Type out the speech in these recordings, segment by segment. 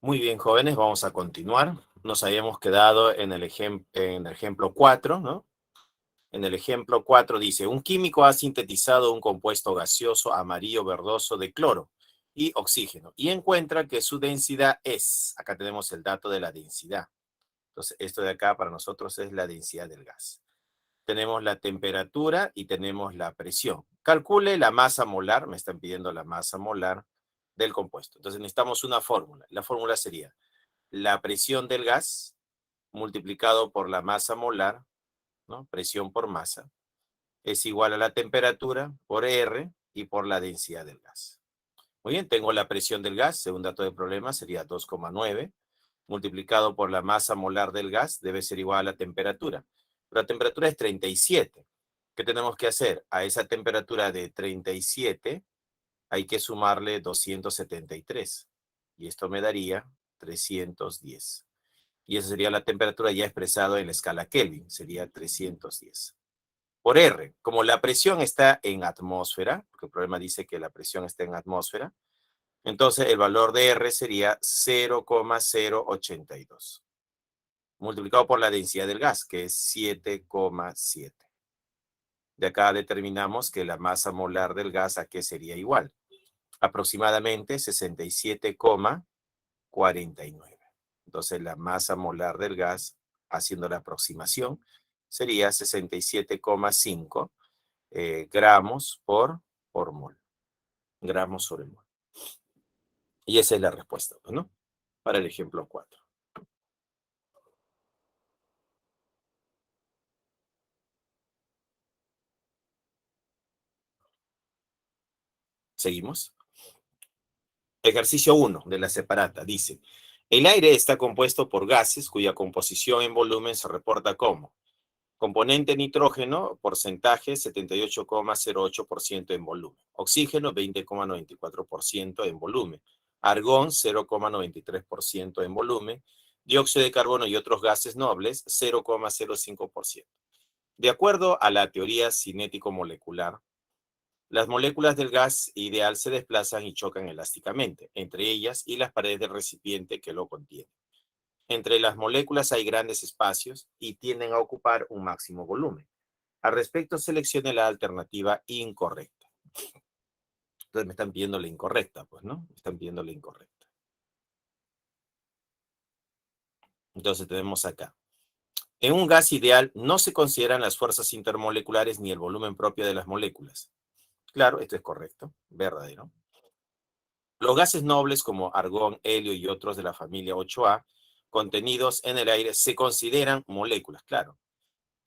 Muy bien, jóvenes, vamos a continuar. Nos habíamos quedado en el ejemplo 4, ¿no? En el ejemplo 4 dice, un químico ha sintetizado un compuesto gaseoso amarillo verdoso de cloro y oxígeno y encuentra que su densidad es, acá tenemos el dato de la densidad. Entonces, esto de acá para nosotros es la densidad del gas. Tenemos la temperatura y tenemos la presión. Calcule la masa molar, me están pidiendo la masa molar del compuesto. Entonces necesitamos una fórmula. La fórmula sería la presión del gas multiplicado por la masa molar, ¿no? Presión por masa, es igual a la temperatura por R y por la densidad del gas. Muy bien, tengo la presión del gas, según dato de problema, sería 2,9, multiplicado por la masa molar del gas, debe ser igual a la temperatura. Pero la temperatura es 37. ¿Qué tenemos que hacer? A esa temperatura de 37 hay que sumarle 273. Y esto me daría 310. Y esa sería la temperatura ya expresado en la escala Kelvin, sería 310. Por R, como la presión está en atmósfera, porque el problema dice que la presión está en atmósfera, entonces el valor de R sería 0,082, multiplicado por la densidad del gas, que es 7,7. De acá determinamos que la masa molar del gas a qué sería igual, aproximadamente 67,49. Entonces la masa molar del gas, haciendo la aproximación, sería 67,5 gramos por mol. Gramos sobre mol. Y esa es la respuesta, ¿no? Para el ejemplo 4. Seguimos. Ejercicio 1 de la separata dice, el aire está compuesto por gases cuya composición en volumen se reporta como componente nitrógeno, porcentaje 78,08% en volumen. Oxígeno 20,94% en volumen. Argón 0,93% en volumen. Dióxido de carbono y otros gases nobles 0,05%. De acuerdo a la teoría cinético-molecular, las moléculas del gas ideal se desplazan y chocan elásticamente entre ellas y las paredes del recipiente que lo contiene. Entre las moléculas hay grandes espacios y tienden a ocupar un máximo volumen. Al respecto, seleccione la alternativa incorrecta. Entonces me están pidiendo la incorrecta, pues, ¿no? Me están pidiendo la incorrecta. Entonces tenemos acá. En un gas ideal no se consideran las fuerzas intermoleculares ni el volumen propio de las moléculas. Claro, esto es correcto, verdadero. Los gases nobles como argón, helio y otros de la familia 8A contenidos en el aire se consideran moléculas, claro.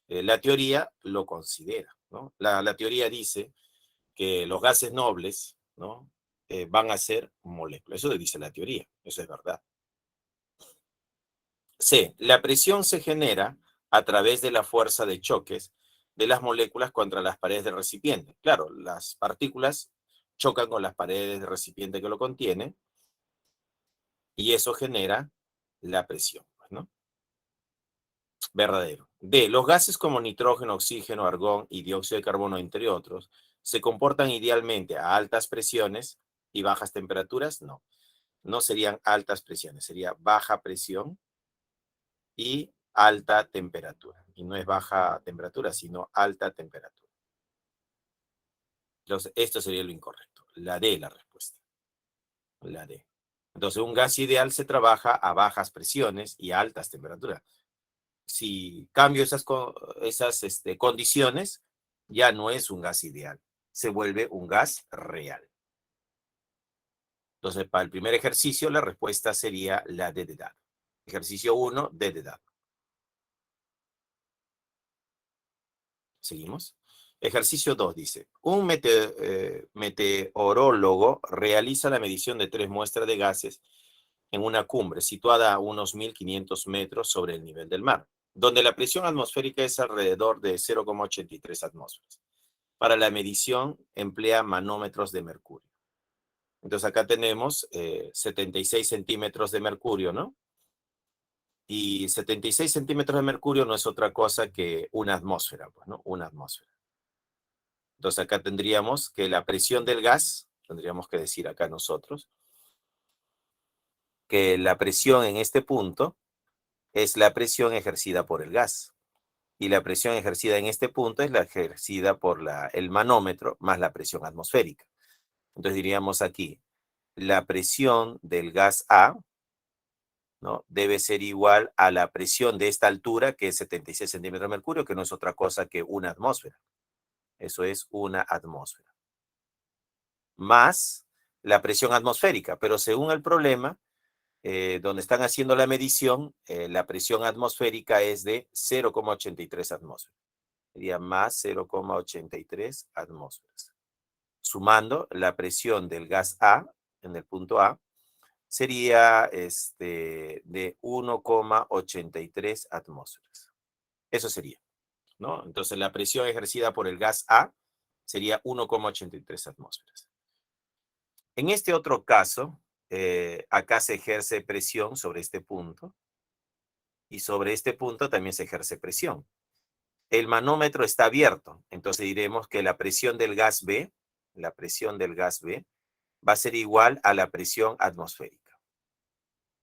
La teoría lo considera, ¿no? La teoría dice que los gases nobles, ¿no? Van a ser moléculas. Eso dice la teoría, eso es verdad. C. La presión se genera a través de la fuerza de choques de las moléculas contra las paredes del recipiente. Claro, las partículas chocan con las paredes del recipiente que lo contiene y eso genera la presión, ¿no? Verdadero. D. Los gases como nitrógeno, oxígeno, argón y dióxido de carbono, entre otros, se comportan idealmente a altas presiones y bajas temperaturas. No, no serían altas presiones, sería baja presión y alta temperatura. Y no es baja temperatura, sino alta temperatura. Entonces, esto sería lo incorrecto. La D, la respuesta. La D. Entonces, un gas ideal se trabaja a bajas presiones y a altas temperaturas. Si cambio esas condiciones, ya no es un gas ideal, se vuelve un gas real. Entonces, para el primer ejercicio, la respuesta sería la D de dado. Ejercicio 1, D de dado. Seguimos. Ejercicio 2 dice, un meteorólogo realiza la medición de 3 muestras de gases en una cumbre situada a unos 1500 metros sobre el nivel del mar, donde la presión atmosférica es alrededor de 0,83 atmósferas. Para la medición emplea manómetros de mercurio. Entonces acá tenemos 76 centímetros de mercurio, ¿no? Y 76 centímetros de mercurio no es otra cosa que una atmósfera, pues, ¿no? Una atmósfera. Entonces acá tendríamos que la presión del gas, tendríamos que decir acá nosotros, que la presión en este punto es la presión ejercida por el gas. Y la presión ejercida en este punto es la ejercida por el manómetro más la presión atmosférica. Entonces diríamos aquí, la presión del gas A, ¿no?, debe ser igual a la presión de esta altura, que es 76 centímetros de mercurio, que no es otra cosa que una atmósfera. Eso es una atmósfera. Más la presión atmosférica, pero según el problema, donde están haciendo la medición, la presión atmosférica es de 0,83 atmósferas. Sería más 0,83 atmósferas. Sumando la presión del gas A, en el punto A, sería de 1,83 atmósferas. Eso sería, ¿no? Entonces la presión ejercida por el gas A sería 1,83 atmósferas. En este otro caso, acá se ejerce presión sobre este punto y sobre este punto también se ejerce presión. El manómetro está abierto, entonces diremos que la presión del gas B, la presión del gas B, va a ser igual a la presión atmosférica.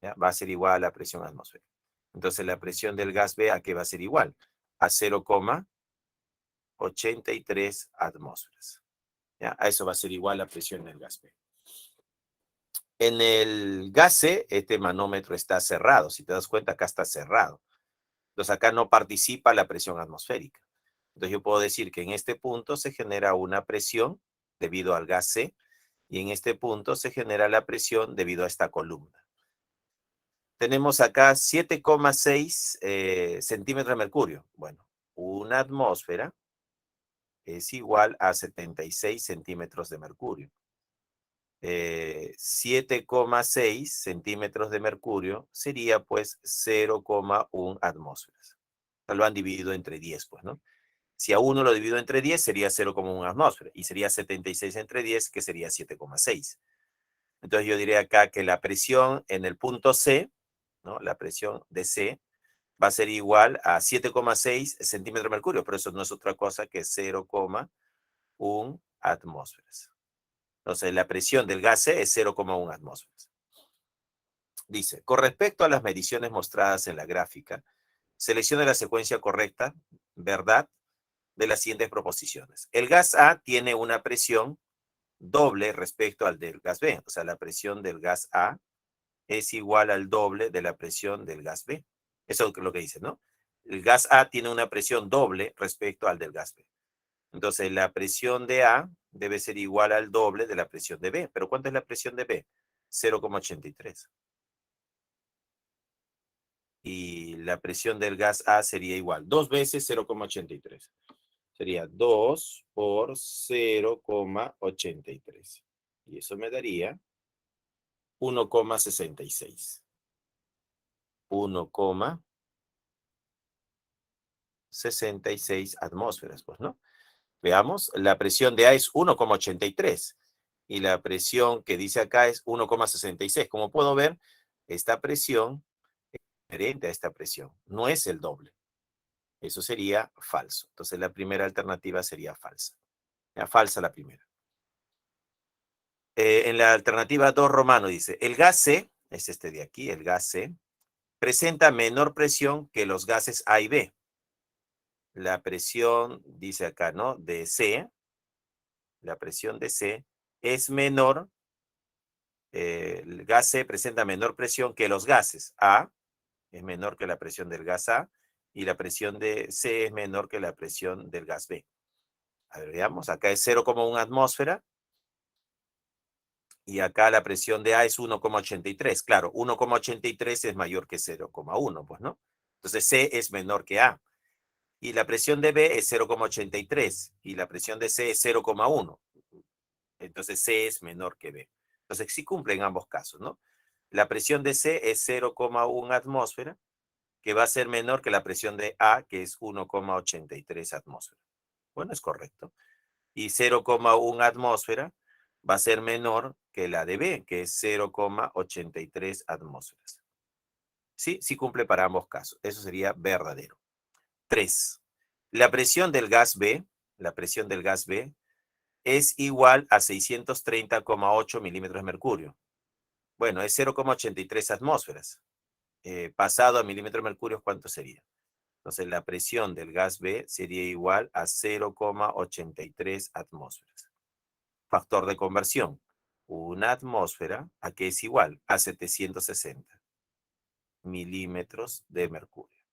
¿Ya? Va a ser igual a la presión atmosférica. Entonces la presión del gas B, ¿a qué va a ser igual? A 0,83 atmósferas. ¿Ya? A eso va a ser igual la presión del gas B. En el gas C, este manómetro está cerrado. Si te das cuenta, acá está cerrado. Entonces acá no participa la presión atmosférica. Entonces yo puedo decir que en este punto se genera una presión debido al gas C y en este punto se genera la presión debido a esta columna. Tenemos acá 7,6 centímetros de mercurio. Bueno, una atmósfera es igual a 76 centímetros de mercurio. 7,6 centímetros de mercurio sería pues 0,1 atmósferas. Lo han dividido entre 10, pues, ¿no? Si a 1 lo divido entre 10 sería 0,1 atmósfera y sería 76 entre 10, que sería 7,6. Entonces yo diré acá que la presión en el punto C, ¿no?, la presión de C va a ser igual a 7,6 centímetros de mercurio, pero eso no es otra cosa que 0,1 atmósferas. Entonces la presión del gas C es 0,1 atmósferas. Dice, con respecto a las mediciones mostradas en la gráfica, seleccione la secuencia correcta, ¿verdad?, de las siguientes proposiciones. El gas A tiene una presión doble respecto al del gas B. O sea, la presión del gas A es igual al doble de la presión del gas B. Eso es lo que dice, ¿no? El gas A tiene una presión doble respecto al del gas B. Entonces, la presión de A debe ser igual al doble de la presión de B. ¿Pero cuánto es la presión de B? 0,83. Y la presión del gas A sería igual. 2 veces 0,83. Sería 2 por 0,83. Y eso me daría 1,66. 1,66 atmósferas, pues, ¿no? Veamos, la presión de A es 1,83 y la presión que dice acá es 1,66. Como puedo ver, esta presión es diferente a esta presión, no es el doble. Eso sería falso. Entonces la primera alternativa sería falsa. Ya, falsa la primera. En la alternativa 2 romano dice, el gas C, es este de aquí, el gas C, presenta menor presión que los gases A y B. La presión, dice acá, ¿no?, de C, la presión de C es menor, el gas C presenta menor presión que los gases. A es menor que la presión del gas A y la presión de C es menor que la presión del gas B. A ver, veamos, acá es 0,1 atmósfera y acá la presión de A es 1,83. Claro, 1,83 es mayor que 0,1, pues, ¿no? Entonces C es menor que A. Y la presión de B es 0,83 y la presión de C es 0,1. Entonces C es menor que B. Entonces sí cumple en ambos casos, ¿no? La presión de C es 0,1 atmósfera, que va a ser menor que la presión de A, que es 1,83 atmósfera. Bueno, es correcto. Y 0,1 atmósfera va a ser menor que la de B, que es 0,83 atmósferas. Sí, sí cumple para ambos casos. Eso sería verdadero. 3. La presión del gas B, la presión del gas B, es igual a 630,8 milímetros de mercurio. Bueno, es 0,83 atmósferas. Pasado a milímetros de mercurio, ¿cuánto sería? Entonces, la presión del gas B sería igual a 0,83 atmósferas. Factor de conversión. Una atmósfera, ¿a qué es igual? A 760 milímetros de mercurio.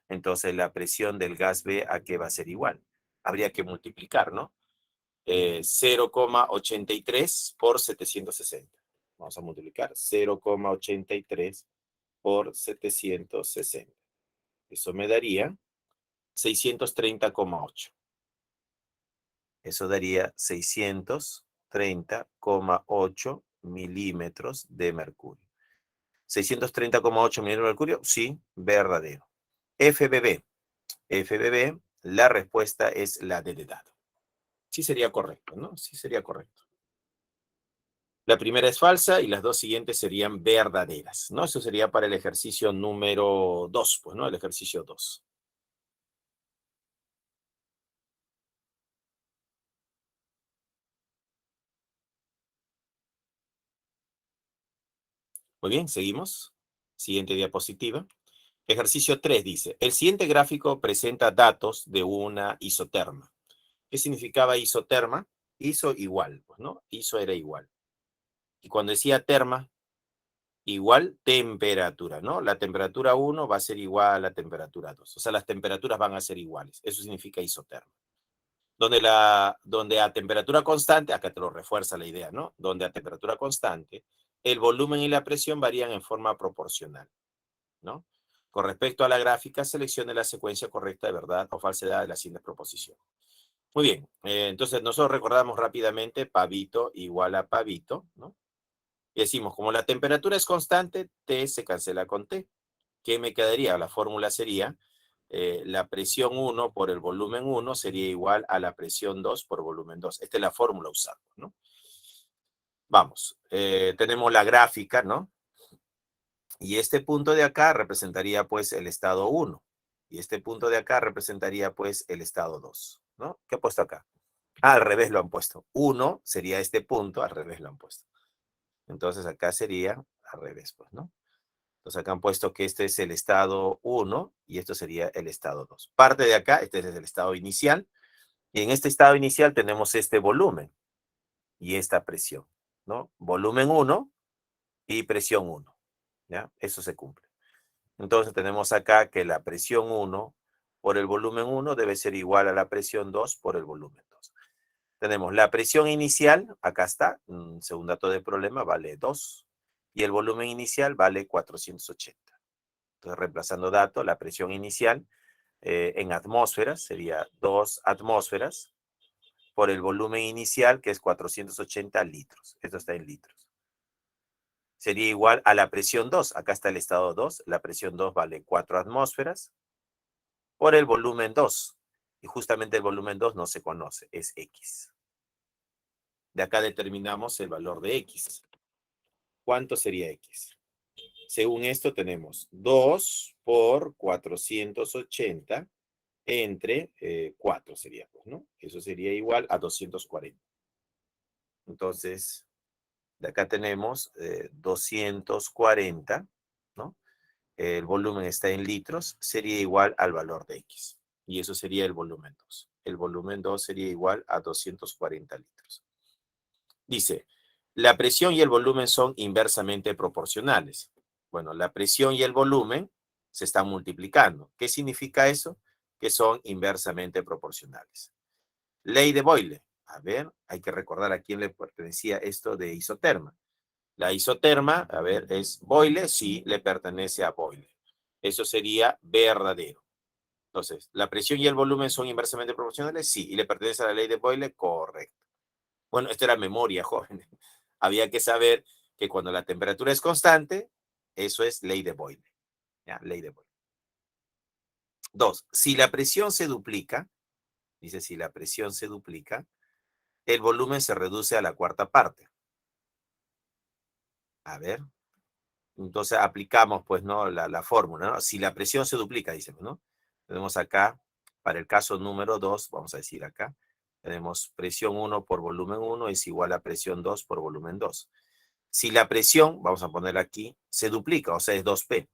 Entonces, la presión del gas B, ¿a qué va a ser igual? Habría que multiplicar, ¿no? 0,83 por 760. Vamos a multiplicar 0,83 por 760. Eso me daría 630,8. Eso daría 630,8 milímetros de mercurio. 630,8 milímetros de mercurio, sí, verdadero. FBB. FBB, la respuesta es la D de dado. Sí sería correcto, ¿no? Sí sería correcto. La primera es falsa y las dos siguientes serían verdaderas, ¿no? Eso sería para el ejercicio número 2, pues, ¿no? El ejercicio 2. Muy bien, seguimos. Siguiente diapositiva. Ejercicio 3 dice, el siguiente gráfico presenta datos de una isoterma. ¿Qué significaba isoterma? Iso igual, pues, ¿no? Iso era igual. Y cuando decía terma, igual temperatura, ¿no? La temperatura 1 va a ser igual a la temperatura 2. O sea, las temperaturas van a ser iguales. Eso significa isoterma. Donde a temperatura constante, acá te lo refuerza la idea, ¿no? Donde a temperatura constante, el volumen y la presión varían en forma proporcional, ¿no? Con respecto a la gráfica, seleccione la secuencia correcta de verdad o falsedad de la siguiente proposición. Muy bien, entonces nosotros recordamos rápidamente pavito igual a pavito, ¿no? Y decimos, como la temperatura es constante, T se cancela con T. ¿Qué me quedaría? La fórmula sería la presión 1 por el volumen 1 sería igual a la presión 2 por volumen 2. Esta es la fórmula usada, ¿no? Vamos, tenemos la gráfica, ¿no? Y este punto de acá representaría pues el estado 1. Y este punto de acá representaría pues el estado 2, ¿no? ¿Qué ha puesto acá? Ah, al revés lo han puesto. 1 sería este punto, al revés lo han puesto. Entonces acá sería al revés, pues, ¿no? Entonces acá han puesto que este es el estado 1 y esto sería el estado 2. Parte de acá, este es el estado inicial. Y en este estado inicial tenemos este volumen y esta presión, ¿no? Volumen 1 y presión 1, ¿ya? Eso se cumple. Entonces tenemos acá que la presión 1 por el volumen 1 debe ser igual a la presión 2 por el volumen 2. Tenemos la presión inicial, acá está, según dato del problema, vale 2. Y el volumen inicial vale 480. Entonces, reemplazando dato, la presión inicial en atmósferas sería 2 atmósferas por el volumen inicial, que es 480 litros. Esto está en litros. Sería igual a la presión 2. Acá está el estado 2. La presión 2 vale 4 atmósferas por el volumen 2. Y justamente el volumen 2 no se conoce, es X. De acá determinamos el valor de X. ¿Cuánto sería X? Según esto tenemos 2 por 480 entre 4 sería, pues, ¿no? Eso sería igual a 240. Entonces, de acá tenemos 240, ¿no? El volumen está en litros, sería igual al valor de X. Y eso sería el volumen 2. El volumen 2 sería igual a 240 litros. Dice, la presión y el volumen son inversamente proporcionales. Bueno, la presión y el volumen se están multiplicando. ¿Qué significa eso? Que son inversamente proporcionales. Ley de Boyle. A ver, hay que recordar a quién le pertenecía esto de isoterma. La isoterma, a ver, es Boyle, sí, le pertenece a Boyle. Eso sería verdadero. Entonces, ¿la presión y el volumen son inversamente proporcionales? Sí. ¿Y le pertenece a la ley de Boyle? Correcto. Bueno, esto era memoria, jóvenes. Había que saber que cuando la temperatura es constante, eso es ley de Boyle. ¿Ya? Ley de Boyle. 2. Si la presión se duplica, dice si la presión se duplica, el volumen se reduce a la cuarta parte. A ver. Entonces aplicamos, pues, ¿no? La fórmula, ¿no? Si la presión se duplica, dice, ¿no? Tenemos acá, para el caso número 2, vamos a decir acá, tenemos presión 1 por volumen 1 es igual a presión 2 por volumen 2. Si la presión, vamos a poner aquí, se duplica, o sea, es 2P.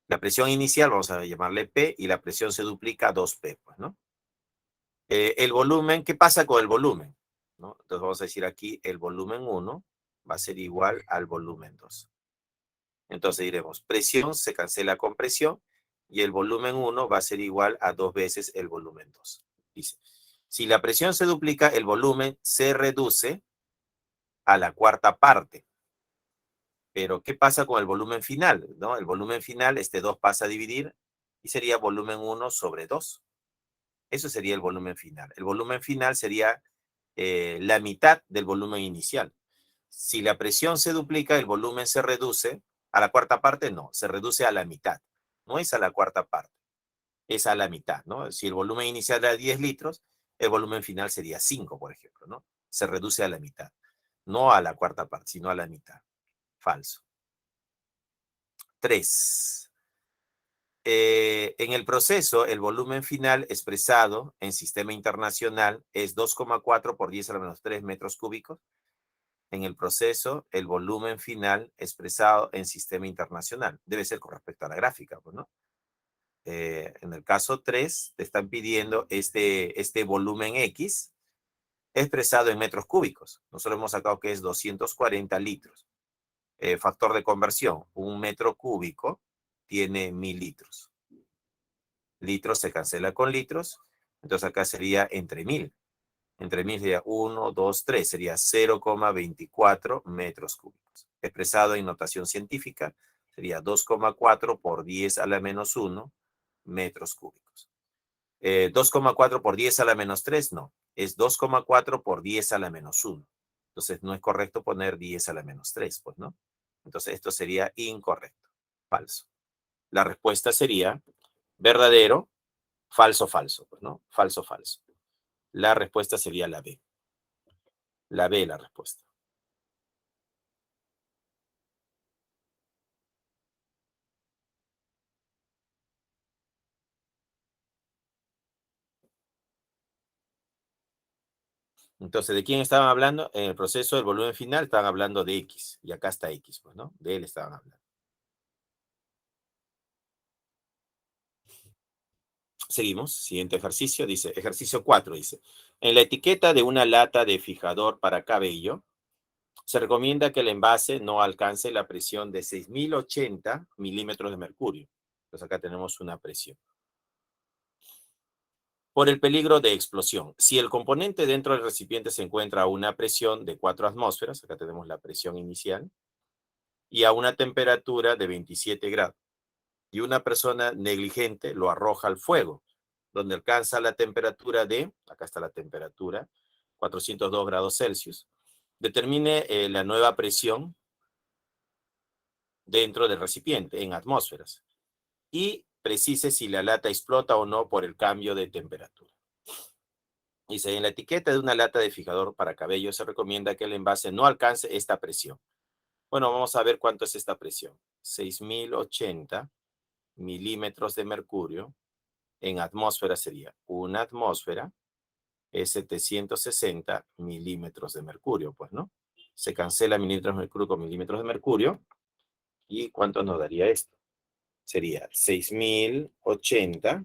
La presión inicial, vamos a llamarle P, y la presión se duplica a 2P, pues, ¿no? El volumen, ¿qué pasa con el volumen? ¿No? Entonces vamos a decir aquí, el volumen 1 va a ser igual al volumen 2. Entonces diremos, presión se cancela con presión, y el volumen 1 va a ser igual a 2 veces el volumen 2. Dice, si la presión se duplica, el volumen se reduce a la cuarta parte. Pero, ¿qué pasa con el volumen final? ¿No? El volumen final, este 2 pasa a dividir y sería volumen 1 sobre 2. Eso sería el volumen final. El volumen final sería la mitad del volumen inicial. Si la presión se duplica, el volumen se reduce a la cuarta parte, no, se reduce a la mitad. No es a la cuarta parte, es a la mitad, ¿no? Si el volumen inicial era 10 litros, el volumen final sería 5, por ejemplo, ¿no? Se reduce a la mitad. No a la cuarta parte, sino a la mitad. Falso. 3. En el proceso, el volumen final expresado en sistema internacional es 2,4 por 10 a la menos 3 metros cúbicos. En el proceso, el volumen final expresado en sistema internacional. Debe ser con respecto a la gráfica, pues, ¿no? En el caso 3, te están pidiendo este volumen X expresado en metros cúbicos. Nosotros hemos sacado que es 240 litros. Factor de conversión, un metro cúbico tiene 1000 litros. Litros se cancela con litros, entonces acá sería entre 1000. Entre 1000 sería 1, 2, 3, sería 0,24 metros cúbicos. Expresado en notación científica, sería 2,4 por 10 a la menos 1 metros cúbicos. 2,4 por 10 a la menos 3, no, es 2,4 por 10 a la menos 1. Entonces no es correcto poner 10 a la menos 3, pues, ¿no? Entonces esto sería incorrecto, falso. La respuesta sería verdadero, falso, falso, pues, ¿no? Falso, falso. La respuesta sería la B. La B, la respuesta. Entonces, ¿de quién estaban hablando? En el proceso del volumen final estaban hablando de X. Y acá está X, pues, ¿no? De él estaban hablando. Seguimos. Siguiente ejercicio. Dice, ejercicio 4, dice. En la etiqueta de una lata de fijador para cabello, se recomienda que el envase no alcance la presión de 6080 milímetros de mercurio. Pues acá tenemos una presión. Por el peligro de explosión. Si el componente dentro del recipiente se encuentra a una presión de 4 atmósferas, acá tenemos la presión inicial, y a una temperatura de 27 grados, y una persona negligente lo arroja al fuego, donde alcanza la temperatura de, acá está la temperatura, 402 grados Celsius, determine la nueva presión dentro del recipiente en atmósferas y precise si la lata explota o no por el cambio de temperatura. Dice, en la etiqueta de una lata de fijador para cabello se recomienda que el envase no alcance esta presión. Bueno, vamos a ver cuánto es esta presión. 6080 milímetros de mercurio en atmósfera sería una atmósfera es 760 milímetros de mercurio, pues, ¿no? Se cancela milímetros de mercurio con milímetros de mercurio. ¿Y cuánto nos daría esto? Sería 6080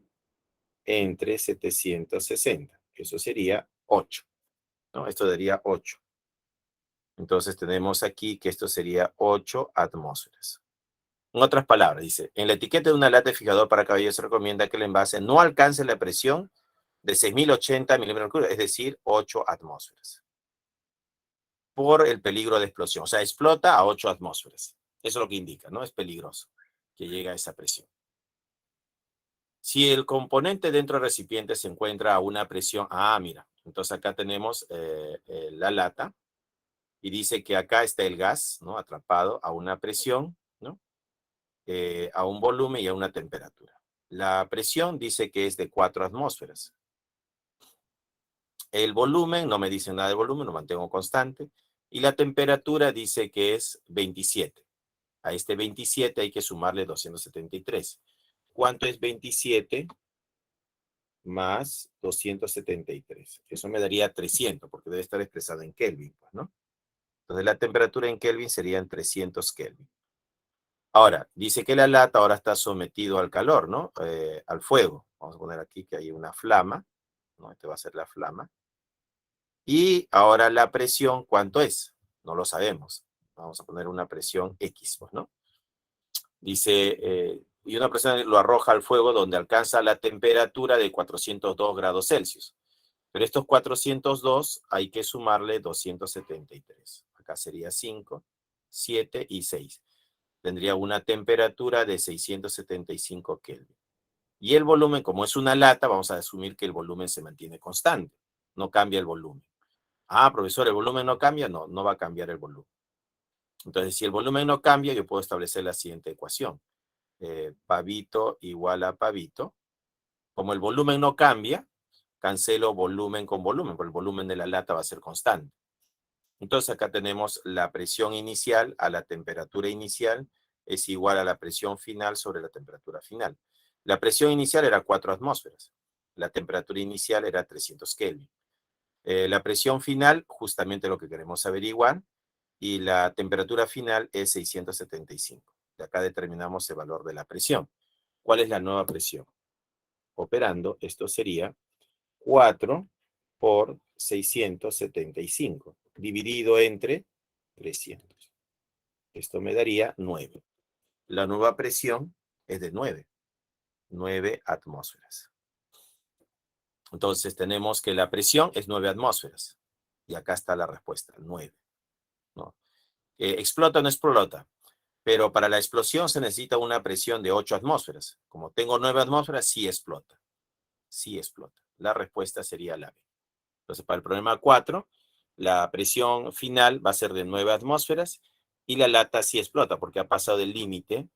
entre 760. Eso sería 8, ¿no? Esto daría 8. Entonces tenemos aquí que esto sería 8 atmósferas. En otras palabras, dice, en la etiqueta de una lata de fijador para cabello se recomienda que el envase no alcance la presión de 6080 milímetros de mercurio, es decir, 8 atmósferas. Por el peligro de explosión. O sea, explota a 8 atmósferas. Eso es lo que indica, ¿no? Es peligroso que llegue a esa presión. Si el componente dentro del recipiente se encuentra a una presión, mira, entonces acá tenemos la lata y dice que acá está el gas, ¿no? Atrapado a una presión, ¿no? A un volumen y a una temperatura. La presión dice que es de 4 atmósferas. El volumen, no me dice nada de volumen, lo mantengo constante. Y la temperatura dice que es 27. A este 27 hay que sumarle 273. ¿Cuánto es 27 más 273? Eso me daría 300, porque debe estar expresado en Kelvin, pues, ¿no? Entonces la temperatura en Kelvin serían 300 Kelvin. Ahora, dice que la lata ahora está sometido al calor, ¿no? Al fuego. Vamos a poner aquí que hay una flama, ¿no? Este va a ser la flama. Y ahora la presión, ¿cuánto es? No lo sabemos. Vamos a poner una presión X, pues, ¿no? Dice, y una presión lo arroja al fuego donde alcanza la temperatura de 402 grados Celsius. Pero estos 402 hay que sumarle 273. Acá sería 5, 7 y 6. Tendría una temperatura de 675 Kelvin. Y el volumen, como es una lata, vamos a asumir que el volumen se mantiene constante. No cambia el volumen. Ah, profesor, ¿el volumen no cambia? No, no va a cambiar el volumen. Entonces, si el volumen no cambia, yo puedo establecer la siguiente ecuación. Pavito igual a pavito. Como el volumen no cambia, cancelo volumen con volumen, porque el volumen de la lata va a ser constante. Entonces acá tenemos la presión inicial a la temperatura inicial es igual a la presión final sobre la temperatura final. La presión inicial era 4 atmósferas. La temperatura inicial era 300 Kelvin. La presión final, justamente lo que queremos averiguar, y la temperatura final es 675. De acá determinamos el valor de la presión. ¿Cuál es la nueva presión? Operando, esto sería 4 por 675, dividido entre 300. Esto me daría 9. La nueva presión es de 9 atmósferas. Entonces tenemos que la presión es 9 atmósferas. Y acá está la respuesta, 9. ¿No? ¿Explota o no explota? Pero para la explosión se necesita una presión de 8 atmósferas. Como tengo 9 atmósferas, sí explota. Sí explota. La respuesta sería la B. Entonces, para el problema 4, la presión final va a ser de 9 atmósferas y la lata sí explota porque ha pasado el límite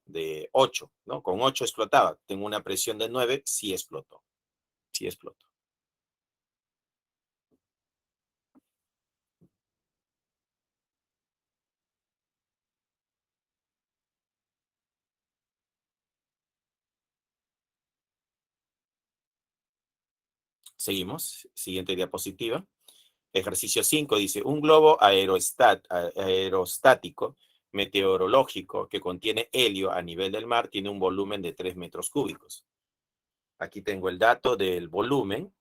de 8, ¿no? Con 8 explotaba. Tengo una presión de 9, sí explotó. Sí explotó. Seguimos. Siguiente diapositiva. Ejercicio 5 dice, un globo aerostático meteorológico que contiene helio a nivel del mar tiene un volumen de 3 metros cúbicos. Aquí tengo el dato del volumen,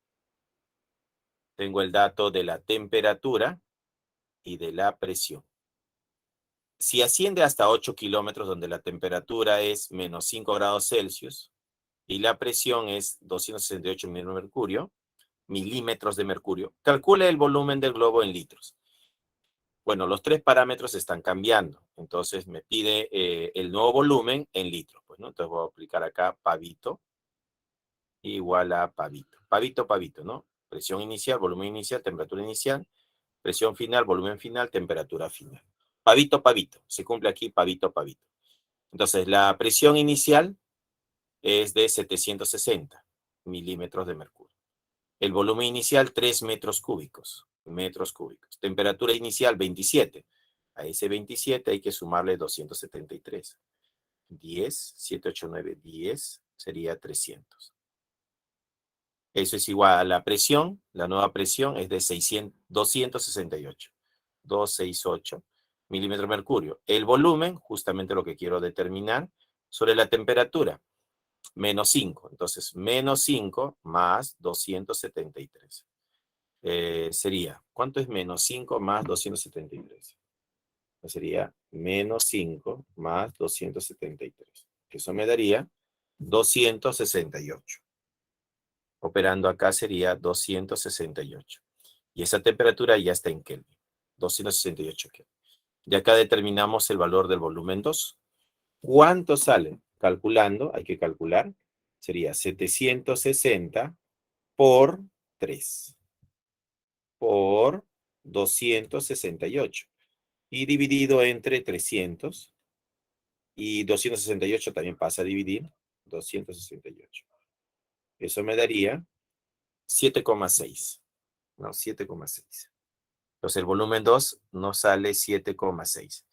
tengo el dato de la temperatura y de la presión. Si asciende hasta 8 kilómetros donde la temperatura es menos 5 grados Celsius y la presión es 268 milímetros de mercurio, calcule el volumen del globo en litros. Bueno, los tres parámetros están cambiando. Entonces me pide el nuevo volumen en litros. Pues, ¿no? Entonces voy a aplicar acá pavito igual a pavito. Pavito, pavito, ¿no? Presión inicial, volumen inicial, temperatura inicial, presión final, volumen final, temperatura final. Pavito, pavito. Se cumple aquí pavito, pavito. Entonces la presión inicial es de 760 milímetros de mercurio. El volumen inicial, 3 metros cúbicos. Metros cúbicos. Temperatura inicial, 27. A ese 27 hay que sumarle 273. 10, 7, 8, 9, 10 sería 300. Eso es igual a la presión. La nueva presión es de 268. 268 milímetros de mercurio. El volumen, justamente lo que quiero determinar, sobre la temperatura. Menos 5. Entonces, menos 5 más 273. Sería, ¿cuánto es menos 5 más 273? Sería menos 5 más 273. Eso me daría 268. Operando acá sería 268. Y esa temperatura ya está en Kelvin. 268 Kelvin. Y acá determinamos el valor del volumen 2. ¿Cuánto sale? Calculando, hay que calcular. Sería 760 por 3. Por 268. Y dividido entre 300. Y 268 también pasa a dividir. 268. Eso me daría 7,6. No, 7,6. Entonces el volumen 2 nos sale 7,6.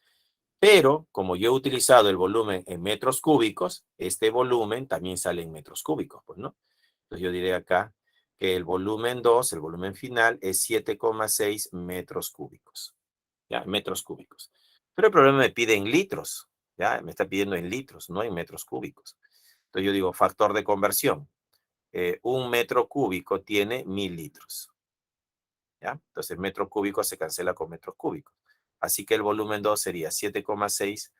Pero como yo he utilizado el volumen en metros cúbicos, este volumen también sale en metros cúbicos, pues, ¿no? Entonces yo diré acá que el volumen 2, el volumen final, es 7,6 metros cúbicos. ¿ya? En metros cúbicos. Pero el problema me pide en litros, ¿ya? Me está pidiendo en litros, no en metros cúbicos. Entonces yo digo, factor de conversión. Un metro cúbico tiene 1000 litros, ¿ya? Entonces metro cúbico se cancela con metros cúbicos. Así que el volumen 2 sería 7,6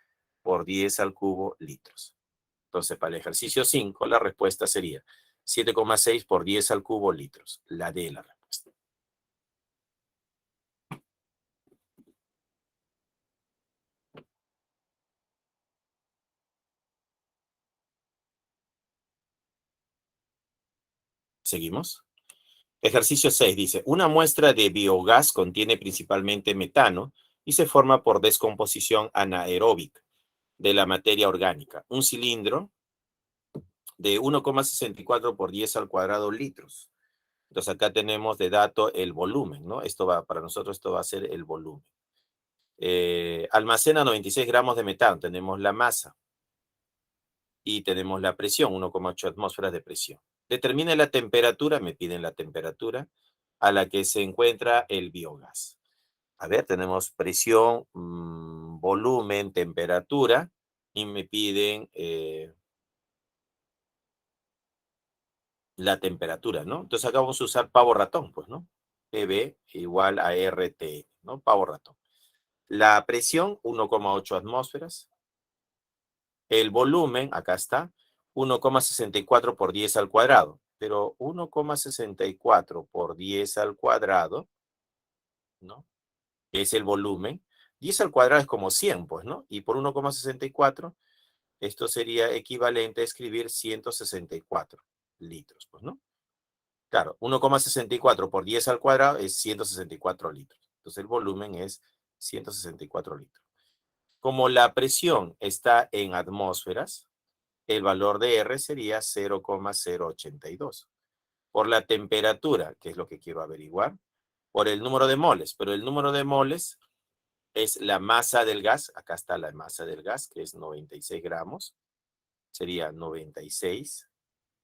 por 10 al cubo litros. Entonces, para el ejercicio 5, la respuesta sería 7,6 por 10 al cubo litros. La D la respuesta. Seguimos. Ejercicio 6 dice, una muestra de biogás contiene principalmente metano y se forma por descomposición anaeróbica de la materia orgánica. Un cilindro de 1,64 por 10 al cuadrado litros. Entonces acá tenemos de dato el volumen, ¿no? Esto va, para nosotros esto va a ser el volumen. Almacena 96 gramos de metano, tenemos la masa y tenemos la presión, 1,8 atmósferas de presión. Determine la temperatura, me piden la temperatura a la que se encuentra el biogás. A ver, tenemos presión, volumen, temperatura y me piden la temperatura, ¿no? Entonces acá vamos a usar pavo ratón, pues, ¿no? PV igual a RT, ¿no? Pavo ratón. La presión, 1,8 atmósferas. El volumen, acá está, 1,64 por 10 al cuadrado. Pero 1,64 por 10 al cuadrado, ¿no? Es el volumen. 10 al cuadrado es como 100, pues, ¿no? Y por 1,64, esto sería equivalente a escribir 164 litros, pues, ¿no? Claro, 1,64 por 10 al cuadrado es 164 litros. Entonces el volumen es 164 litros. Como la presión está en atmósferas, el valor de R sería 0,082. Por la temperatura, que es lo que quiero averiguar, por el número de moles, pero el número de moles es la masa del gas, acá está la masa del gas, que es 96 gramos, sería 96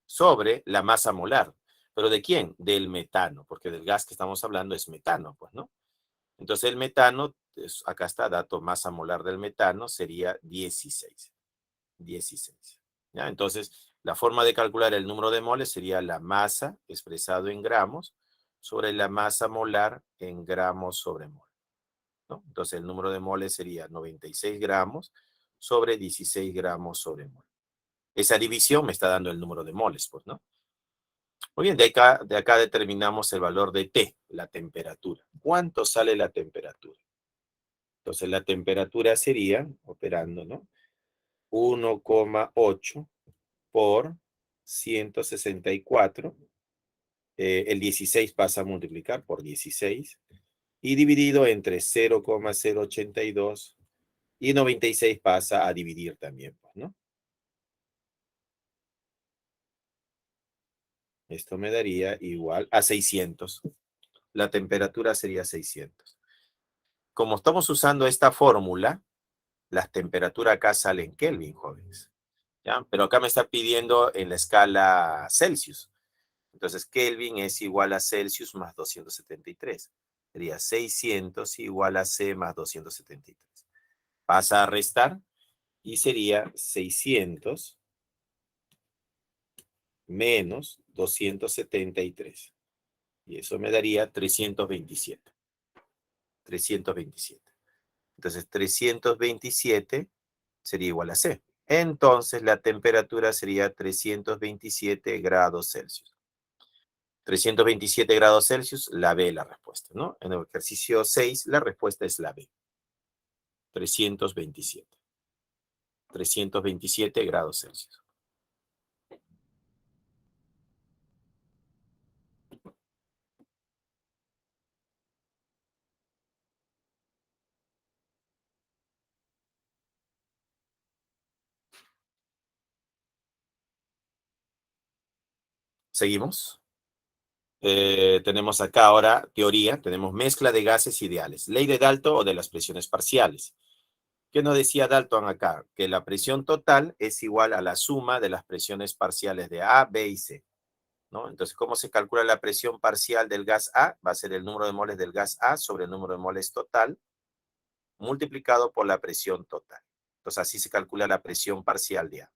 sobre la masa molar. ¿Pero de quién? Del metano, porque del gas que estamos hablando es metano, pues, ¿no? Entonces el metano, acá está, dato masa molar del metano, sería 16. 16. ¿Ya? Entonces, la forma de calcular el número de moles sería la masa expresado en gramos sobre la masa molar en gramos sobre mol, ¿no? Entonces, el número de moles sería 96 gramos sobre 16 gramos sobre mol. Esa división me está dando el número de moles, pues, ¿no? Muy bien, de acá determinamos el valor de T, la temperatura. ¿Cuánto sale la temperatura? Entonces, la temperatura sería, operando, ¿no? 1,8 por 164. El 16 pasa a multiplicar por 16 y dividido entre 0,082 y 96 pasa a dividir también, pues, ¿no? Esto me daría igual a 600. La temperatura sería 600. Como estamos usando esta fórmula, las temperaturas acá salen Kelvin, jóvenes. ¿Ya? Pero acá me está pidiendo en la escala Celsius. Entonces, Kelvin es igual a Celsius más 273. Sería 600 igual a C más 273. Pasa a restar y sería 600 menos 273. Y eso me daría 327. 327. Entonces, 327 sería igual a C. Entonces, la temperatura sería 327 grados Celsius. 327 grados Celsius, la B la respuesta, ¿no? En el ejercicio 6, la respuesta es la B. 327. 327 grados Celsius. Seguimos. Tenemos acá ahora teoría, tenemos mezcla de gases ideales. Ley de Dalton o de las presiones parciales. ¿Qué nos decía Dalton acá? Que la presión total es igual a la suma de las presiones parciales de A, B y C, ¿no? Entonces, ¿cómo se calcula la presión parcial del gas A? Va a ser el número de moles del gas A sobre el número de moles total multiplicado por la presión total. Entonces, así se calcula la presión parcial de A.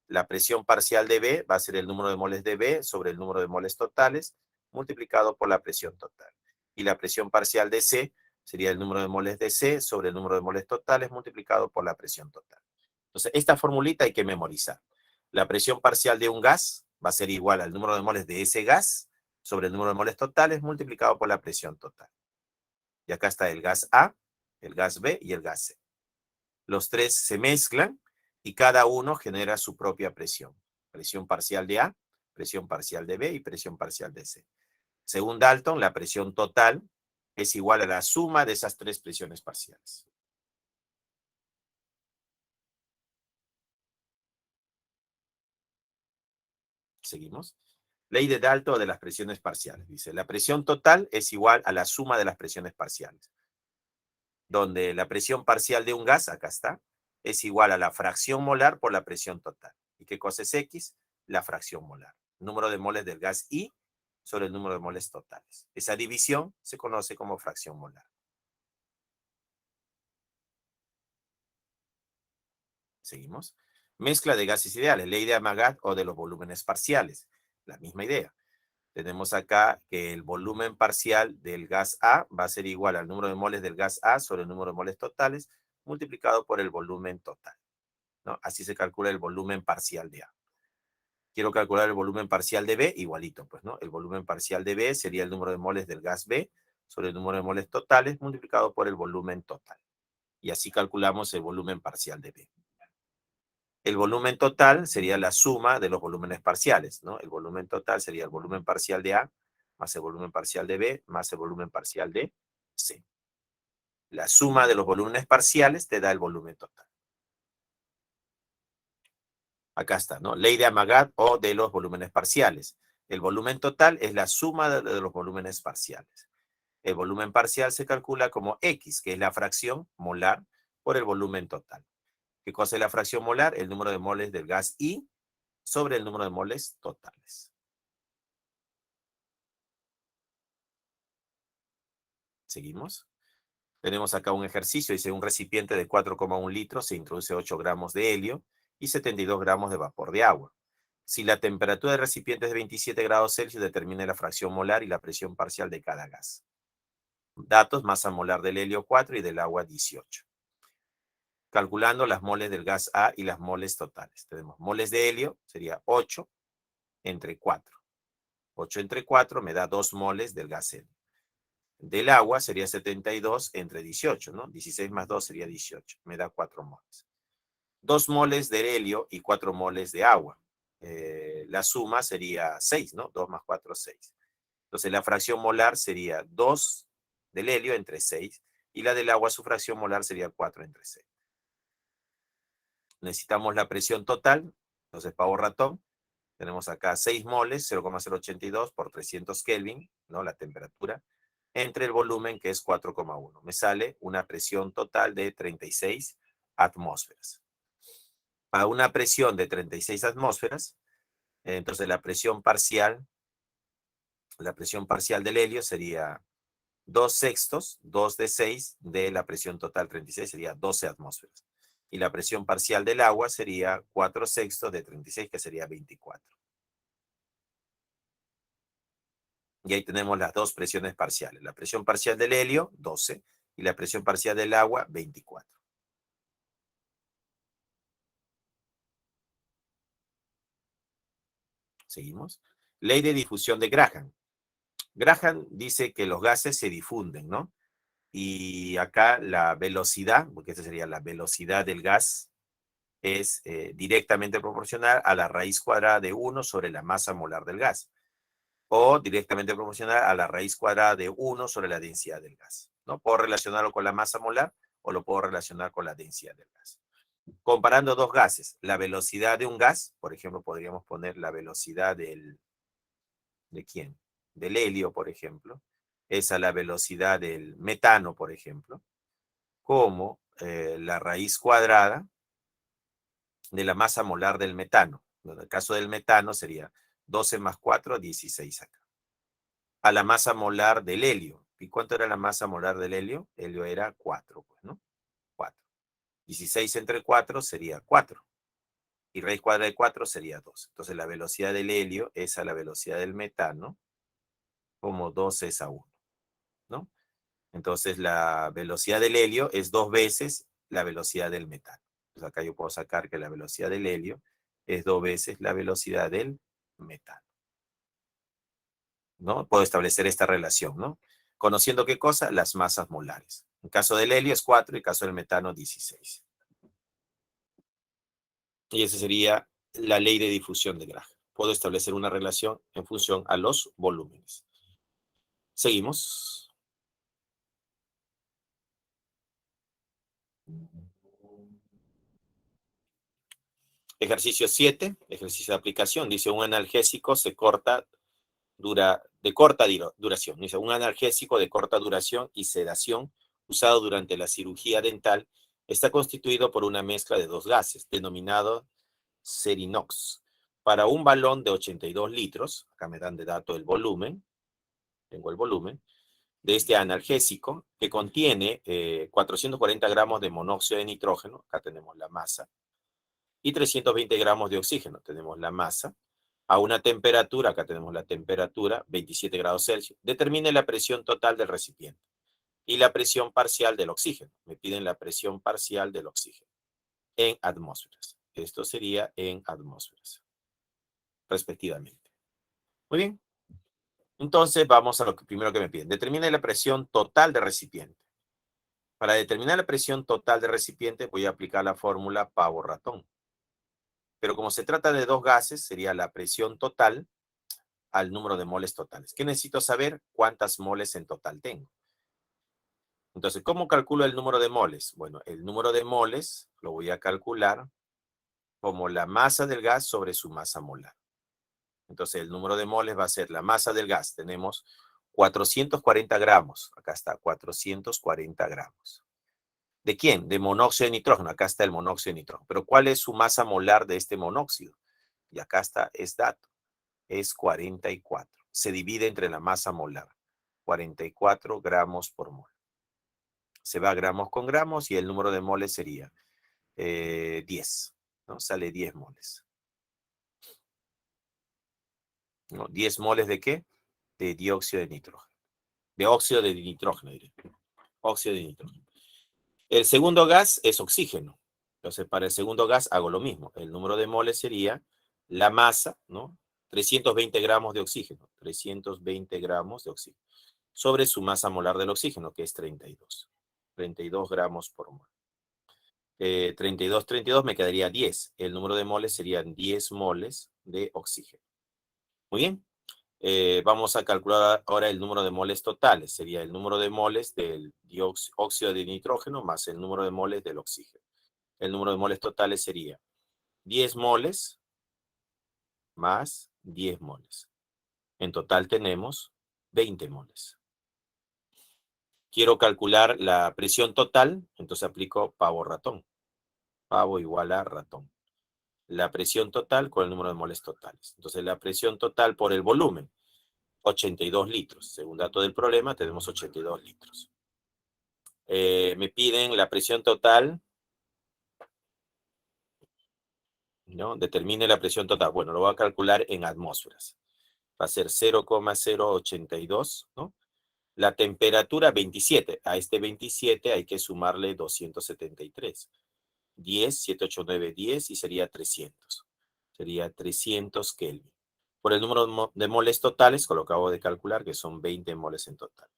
La presión parcial de B va a ser el número de moles de B sobre el número de moles totales multiplicado por la presión total. Y la presión parcial de C sería el número de moles de C sobre el número de moles totales multiplicado por la presión total. Entonces, esta formulita hay que memorizar. La presión parcial de un gas va a ser igual al número de moles de ese gas sobre el número de moles totales multiplicado por la presión total. Y acá está el gas A, el gas B y el gas C. Los tres se mezclan y cada uno genera su propia presión. Presión parcial de A, presión parcial de B y presión parcial de C. Según Dalton, la presión total es igual a la suma de esas tres presiones parciales. Seguimos. Ley de Dalton de las presiones parciales. Dice, la presión total es igual a la suma de las presiones parciales. Donde la presión parcial de un gas, acá está, es igual a la fracción molar por la presión total. ¿Y qué cosa es X? La fracción molar. Número de moles del gas I sobre el número de moles totales. Esa división se conoce como fracción molar. Seguimos. Mezcla de gases ideales, ley de Amagat o de los volúmenes parciales. La misma idea. Tenemos acá que el volumen parcial del gas A va a ser igual al número de moles del gas A sobre el número de moles totales multiplicado por el volumen total, ¿no? Así se calcula el volumen parcial de A. Quiero calcular el volumen parcial de B, igualito, pues, ¿no? El volumen parcial de B sería el número de moles del gas B sobre el número de moles totales multiplicado por el volumen total. Y así calculamos el volumen parcial de B. El volumen total sería la suma de los volúmenes parciales, ¿no? El volumen total sería el volumen parcial de A más el volumen parcial de B más el volumen parcial de C. La suma de los volúmenes parciales te da el volumen total. Acá está, ¿no? Ley de Amagat o de los volúmenes parciales. El volumen total es la suma de los volúmenes parciales. El volumen parcial se calcula como X, que es la fracción molar por el volumen total. ¿Qué cosa es la fracción molar? El número de moles del gas I sobre el número de moles totales. Seguimos. Tenemos acá un ejercicio, dice un recipiente de 4,1 litros, se introduce 8 gramos de helio y 72 gramos de vapor de agua. Si la temperatura del recipiente es de 27 grados Celsius, determine la fracción molar y la presión parcial de cada gas. Datos, masa molar del helio 4 y del agua 18. Calculando las moles del gas A y las moles totales. Tenemos moles de helio, sería 8 entre 4. 8 entre 4 me da 2 moles del gas helio. Del agua sería 72 entre 18, ¿no? 16 más 2 sería 18. Me da 4 moles. 2 moles de helio y 4 moles de agua. La suma sería 6, ¿no? 2 más 4, 6. Entonces la fracción molar sería 2 del helio entre 6 y la del agua, su fracción molar sería 4 entre 6. Necesitamos la presión total. Entonces, pavo ratón, tenemos acá 6 moles, 0,082 por 300 Kelvin, ¿no? La temperatura, entre el volumen que es 4,1. Me sale una presión total de 36 atmósferas. Para una presión de 36 atmósferas, entonces la presión parcial del helio sería 2 sextos, 2 de 6 de la presión total 36, sería 12 atmósferas. Y la presión parcial del agua sería 4 sextos de 36, que sería 24. Y ahí tenemos las dos presiones parciales. La presión parcial del helio, 12, y la presión parcial del agua, 24. Seguimos. Ley de difusión de Graham. Graham dice que los gases se difunden, ¿no? Y acá la velocidad, porque esta sería la velocidad del gas, es directamente proporcional a la raíz cuadrada de 1 sobre la masa molar del gas, o directamente proporcional a la raíz cuadrada de 1 sobre la densidad del gas, ¿no? Puedo relacionarlo con la masa molar o lo puedo relacionar con la densidad del gas. Comparando dos gases, la velocidad de un gas, por ejemplo, podríamos poner la velocidad ¿de quién? Del helio, por ejemplo, es a la velocidad del metano, por ejemplo, como la raíz cuadrada de la masa molar del metano. En el caso del metano sería 12 más 4, 16 acá. A la masa molar del helio. ¿Y cuánto era la masa molar del helio? Helio era 4, pues, ¿no? 16 entre 4 sería 4. Y raíz cuadrada de 4 sería 2. Entonces la velocidad del helio es a la velocidad del metano como 2 es a 1, ¿no? Entonces la velocidad del helio es 2 veces la velocidad del metano. Entonces acá yo puedo sacar que la velocidad del helio es 2 veces la velocidad del metano, ¿no? Puedo establecer esta relación, ¿no? Conociendo qué cosa, las masas molares. En caso del helio es 4, en caso del metano 16. Y esa sería la ley de difusión de Graham. Puedo establecer una relación en función a los volúmenes. Seguimos. Ejercicio 7, ejercicio de aplicación. Dice, un analgésico de corta duración. Dice, un analgésico de corta duración y sedación usado durante la cirugía dental está constituido por una mezcla de dos gases, denominado Serinox. Para un balón de 82 litros, acá me dan de dato el volumen, tengo el volumen, de este analgésico que contiene 440 gramos de monóxido de nitrógeno, acá tenemos la masa, y 320 gramos de oxígeno, tenemos la masa, a una temperatura, acá tenemos la temperatura, 27 grados Celsius. Determine la presión total del recipiente y la presión parcial del oxígeno. Me piden la presión parcial del oxígeno en atmósferas. Esto sería en atmósferas, respectivamente. Muy bien. Entonces vamos a lo primero que me piden. Determine la presión total del recipiente. Para determinar la presión total del recipiente voy a aplicar la fórmula pavo-ratón. Pero como se trata de dos gases, sería la presión total al número de moles totales. ¿Qué necesito saber? ¿Cuántas moles en total tengo? Entonces, ¿cómo calculo el número de moles? Bueno, el número de moles lo voy a calcular como la masa del gas sobre su masa molar. Entonces, el número de moles va a ser la masa del gas. Tenemos 440 gramos. Acá está, 440 gramos. ¿De quién? De monóxido de nitrógeno. Acá está el monóxido de nitrógeno. Pero ¿cuál es su masa molar de este monóxido? Y acá está, es dato. Es 44. Se divide entre la masa molar. 44 gramos por mol. Se va gramos con gramos y el número de moles sería 10. ¿No? Sale 10 moles. ¿No? ¿10 moles de qué? De dióxido de nitrógeno. De óxido de nitrógeno, diré. Óxido de nitrógeno. El segundo gas es oxígeno. Entonces, para el segundo gas hago lo mismo. El número de moles sería la masa, ¿no? 320 gramos de oxígeno. 320 gramos de oxígeno. Sobre su masa molar del oxígeno, que es 32. 32 gramos por mol. 32 me quedaría 10. El número de moles serían 10 moles de oxígeno. Muy bien. Vamos a calcular ahora el número de moles totales. Sería el número de moles del óxido de nitrógeno más el número de moles del oxígeno. El número de moles totales sería 10 moles más 10 moles. En total tenemos 20 moles. Quiero calcular la presión total, entonces aplico pavo-ratón. Pavo igual a ratón. La presión total con el número de moles totales. Entonces la presión total por el volumen, 82 litros. Según dato del problema, tenemos 82 litros. Me piden la presión total, ¿no? Determine la presión total. Bueno, lo voy a calcular en atmósferas. Va a ser 0,082, ¿no? La temperatura 27. A este 27 hay que sumarle 273. 10, 7, 8, 9, 10 y sería 300. Sería 300 Kelvin. Por el número de moles totales, que lo acabo de calcular, que son 20 moles en total.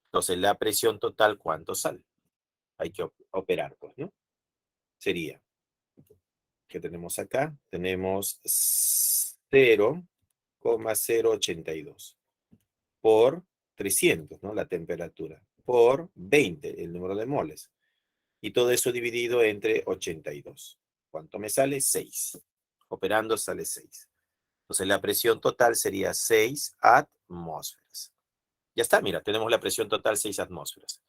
Entonces, la presión total, ¿cuánto sale? Hay que operar, pues, ¿no? Sería, ¿qué tenemos acá? Tenemos 0,082 por 300, ¿no? La temperatura, por 20, el número de moles. Y todo eso dividido entre 82. ¿Cuánto me sale? 6. Operando sale 6. Entonces la presión total sería 6 atmósferas. Ya está, mira, tenemos la presión total 6 atmósferas.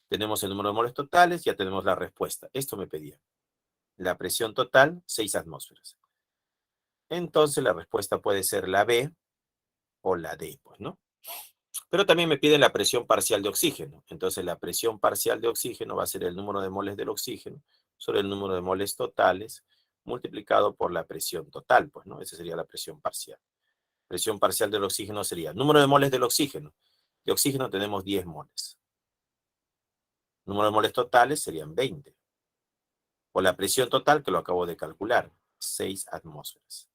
Tenemos el número de moles totales, ya tenemos la respuesta. Esto me pedía. La presión total, 6 atmósferas. Entonces la respuesta puede ser la B o la D, pues, ¿no? Pero también me piden la presión parcial de oxígeno. Entonces la presión parcial de oxígeno va a ser el número de moles del oxígeno sobre el número de moles totales multiplicado por la presión total, pues, ¿no? Esa sería la presión parcial. Presión parcial del oxígeno sería número de moles del oxígeno. De oxígeno tenemos 10 moles. Número de moles totales serían 20. O la presión total, que lo acabo de calcular, 6 atmósferas.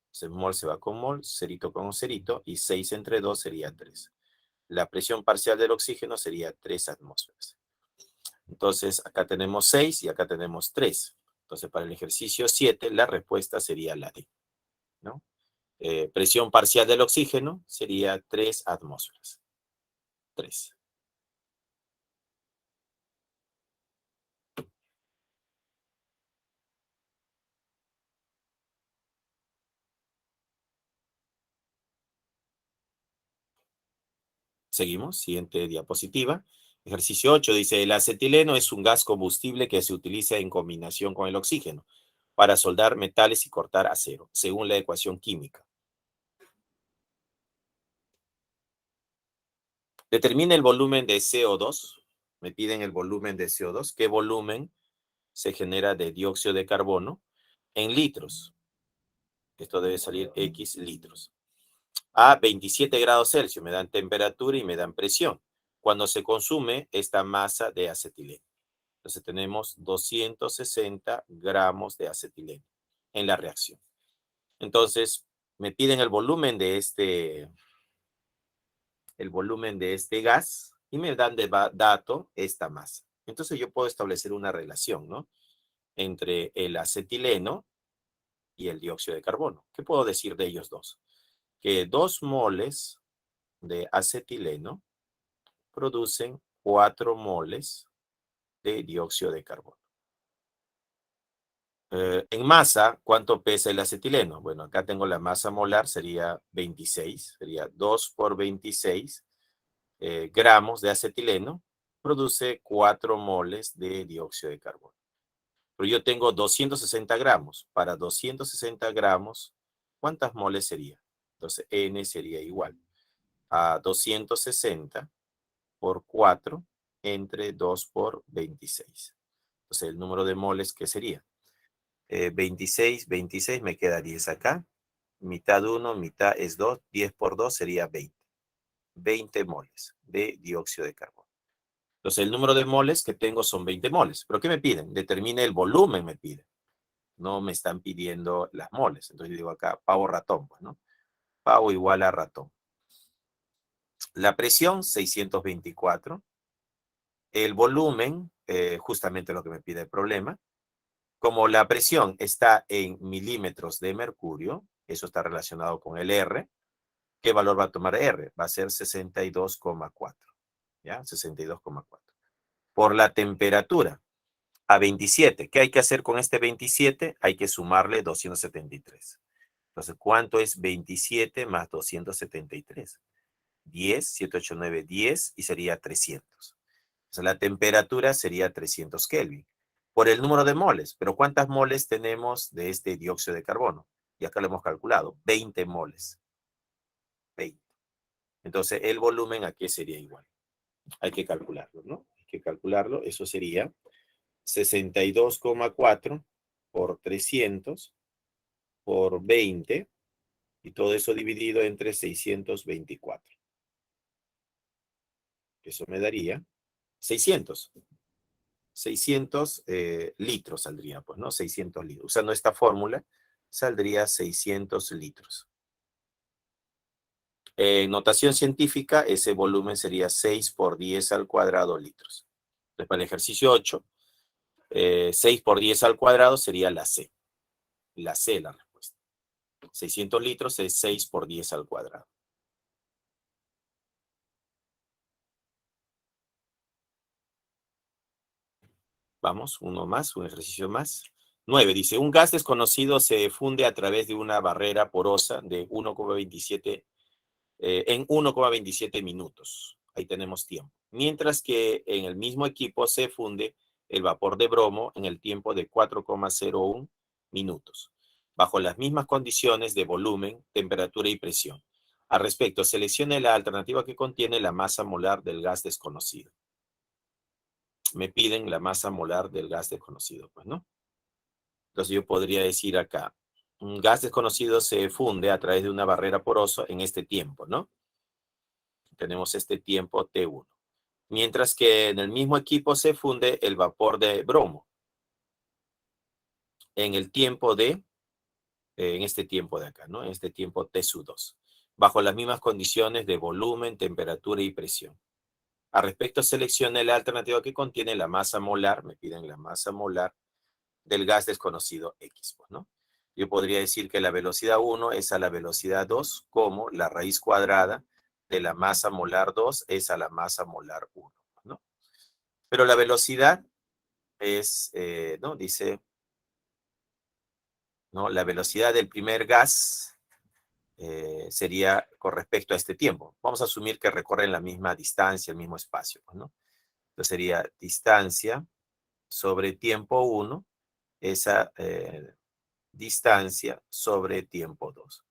Entonces, mol se va con mol, cerito con cerito, y 6 entre 2 sería 3. La presión parcial del oxígeno sería 3 atmósferas. Entonces, acá tenemos 6 y acá tenemos 3. Entonces, para el ejercicio 7, la respuesta sería la D, ¿no? Presión parcial del oxígeno sería 3 atmósferas. 3. Seguimos, siguiente diapositiva. Ejercicio 8 dice, el acetileno es un gas combustible que se utiliza en combinación con el oxígeno para soldar metales y cortar acero, según la ecuación química. Determina el volumen de CO2. Me piden el volumen de CO2. ¿Qué volumen se genera de dióxido de carbono? En litros. Esto debe salir X litros. A 27 grados Celsius. Me dan temperatura y me dan presión. Cuando se consume esta masa de acetileno. Entonces tenemos 260 gramos de acetileno en la reacción. Entonces, me piden el volumen de este gas y me dan de dato esta masa. Entonces yo puedo establecer una relación, ¿no? Entre el acetileno y el dióxido de carbono. ¿Qué puedo decir de ellos dos? Que 2 moles de acetileno producen 4 moles de dióxido de carbono. En masa, ¿cuánto pesa el acetileno? Bueno, acá tengo la masa molar, sería 26, sería 2 por 26 gramos de acetileno, produce 4 moles de dióxido de carbono. Pero yo tengo 260 gramos. Para 260 gramos, ¿cuántas moles sería? Entonces, N sería igual a 260 por 4 entre 2 por 26. Entonces, el número de moles, ¿qué sería? 26, 26, me queda 10 acá. Mitad 1, mitad es 2. 10 por 2 sería 20. 20 moles de dióxido de carbono. Entonces, el número de moles que tengo son 20 moles. ¿Pero qué me piden? Determine el volumen, me piden. No me están pidiendo las moles. Entonces, yo digo acá, pavo ratón, pues, ¿no? Pavo igual a ratón. La presión, 624. El volumen, justamente lo que me pide el problema. Como la presión está en milímetros de mercurio, eso está relacionado con el R, ¿qué valor va a tomar R? Va a ser 62,4, ¿ya? 62,4. Por la temperatura, a 27. ¿Qué hay que hacer con este 27? Hay que sumarle 273. Entonces, ¿cuánto es 27 más 273? 10, 7, 8, 9, 10 y sería 300. Entonces, la temperatura sería 300 Kelvin por el número de moles. Pero ¿cuántas moles tenemos de este dióxido de carbono? Y acá lo hemos calculado, 20 moles. 20. Entonces, el volumen aquí sería igual. Hay que calcularlo, ¿no? Hay que calcularlo. Eso sería 62,4 por 300 por 20 y todo eso dividido entre 624. Eso me daría 600. 600 litros saldría, pues, ¿no? 600 litros. Usando esta fórmula, saldría 600 litros. En notación científica, ese volumen sería 6 por 10 al cuadrado litros. Entonces, para el ejercicio 8, 6 por 10 al cuadrado sería la C. La C, la respuesta. 600 litros es 6 por 10 al cuadrado. Vamos, uno más, un ejercicio más. 9 dice, un gas desconocido se funde a través de una barrera porosa de 1,27 en 1,27 minutos. Ahí tenemos tiempo. Mientras que en el mismo equipo se funde el vapor de bromo en el tiempo de 4,01 minutos, bajo las mismas condiciones de volumen, temperatura y presión. Al respecto, seleccione la alternativa que contiene la masa molar del gas desconocido. me piden la masa molar del gas desconocido, pues, ¿no? Entonces yo podría decir acá, un gas desconocido se funde a través de una barrera porosa en este tiempo, ¿no? Tenemos este tiempo T1. Mientras que en el mismo equipo se funde el vapor de bromo en el tiempo en este tiempo de acá, ¿no? En este tiempo T2, bajo las mismas condiciones de volumen, temperatura y presión. Al respecto, seleccione la alternativa que contiene la masa molar, me piden la masa molar del gas desconocido X, pues, ¿no? Yo podría decir que la velocidad 1 es a la velocidad 2, como la raíz cuadrada de la masa molar 2 es a la masa molar 1, ¿no? Pero la velocidad es, ¿no? Dice, ¿no? La velocidad del primer gas sería con respecto a este tiempo. Vamos a asumir que recorren la misma distancia, el mismo espacio, pues, ¿no? Entonces sería distancia sobre tiempo 1, esa distancia sobre tiempo 2.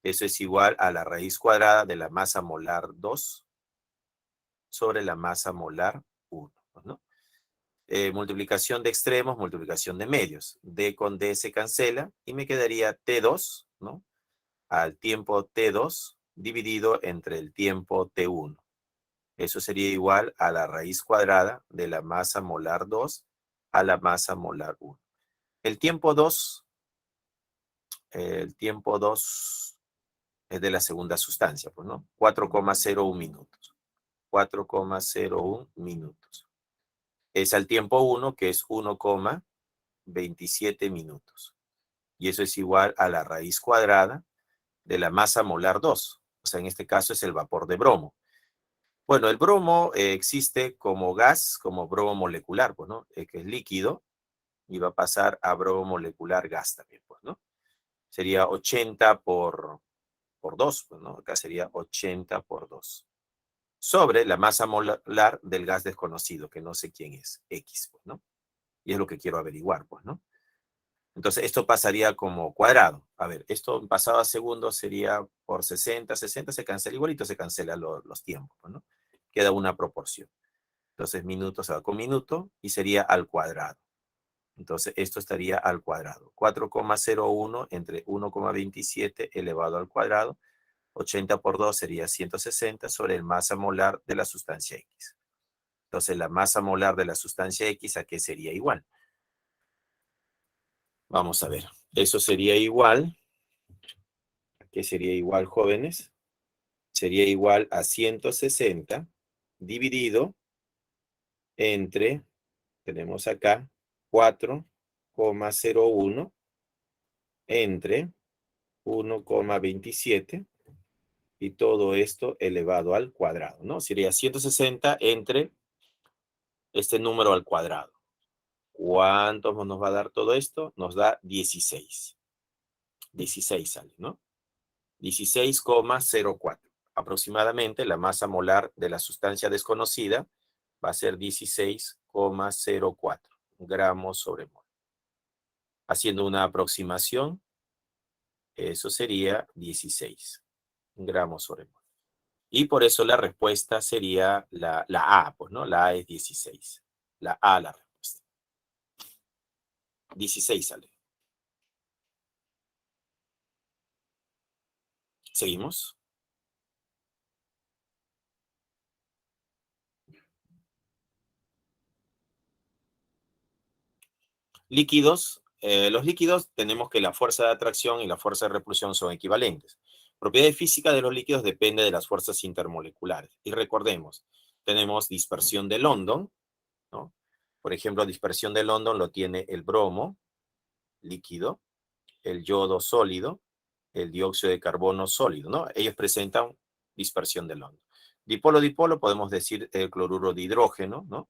Eso es igual a la raíz cuadrada de la masa molar 2 sobre la masa molar 1, ¿no? Multiplicación de extremos, multiplicación de medios. D con D se cancela y me quedaría T2, ¿no? Al tiempo T2 dividido entre el tiempo T1. Eso sería igual a la raíz cuadrada de la masa molar 2 a la masa molar 1. El tiempo 2, el tiempo 2 es de la segunda sustancia, pues, ¿no? 4,01 minutos. 4,01 minutos. Es al tiempo 1, que es 1,27 minutos. Y eso es igual a la raíz cuadrada de la masa molar 2. O sea, en este caso es el vapor de bromo. Bueno, el bromo existe como gas, como bromo molecular, pues, ¿no? Que es líquido y va a pasar a bromo molecular gas también, pues, ¿no? Sería 80 por 2, pues, ¿no? Acá sería 80 por 2. Sobre la masa molar del gas desconocido, que no sé quién es, X, pues, ¿no? Y es lo que quiero averiguar, pues, ¿no? Entonces, esto pasaría como cuadrado. A ver, esto pasado a segundo sería por 60, 60 se cancela igualito, se cancelan los tiempos, pues, ¿no? Queda una proporción. Entonces, minuto se va con minuto y sería al cuadrado. Entonces, esto estaría al cuadrado. 4,01 entre 1,27 elevado al cuadrado. 80 por 2 sería 160 sobre el masa molar de la sustancia X. Entonces, la masa molar de la sustancia X, ¿a qué sería igual? Vamos a ver. Eso sería igual. ¿A qué sería igual, jóvenes? Sería igual a 160 dividido entre, tenemos acá, 4,01 entre 1,27 y todo esto elevado al cuadrado, ¿no? Sería 160 entre este número al cuadrado. ¿Cuánto nos va a dar todo esto? Nos da 16. 16 sale, ¿no? 16,04. Aproximadamente la masa molar de la sustancia desconocida va a ser 16,04 gramos sobre mol. Haciendo una aproximación, eso sería 16 gramos sobre mol. Y por eso la respuesta sería la A, pues, ¿no? La A es 16. La A la respuesta. 16 sale. ¿Seguimos? Líquidos. Los líquidos tenemos que la fuerza de atracción y la fuerza de repulsión son equivalentes. Propiedades físicas de los líquidos depende de las fuerzas intermoleculares. Y recordemos, tenemos dispersión de London, ¿no? Por ejemplo, dispersión de London lo tiene el bromo líquido, el yodo sólido, el dióxido de carbono sólido, ¿no? Ellos presentan dispersión de London. Dipolo-dipolo podemos decir el cloruro de hidrógeno, ¿no?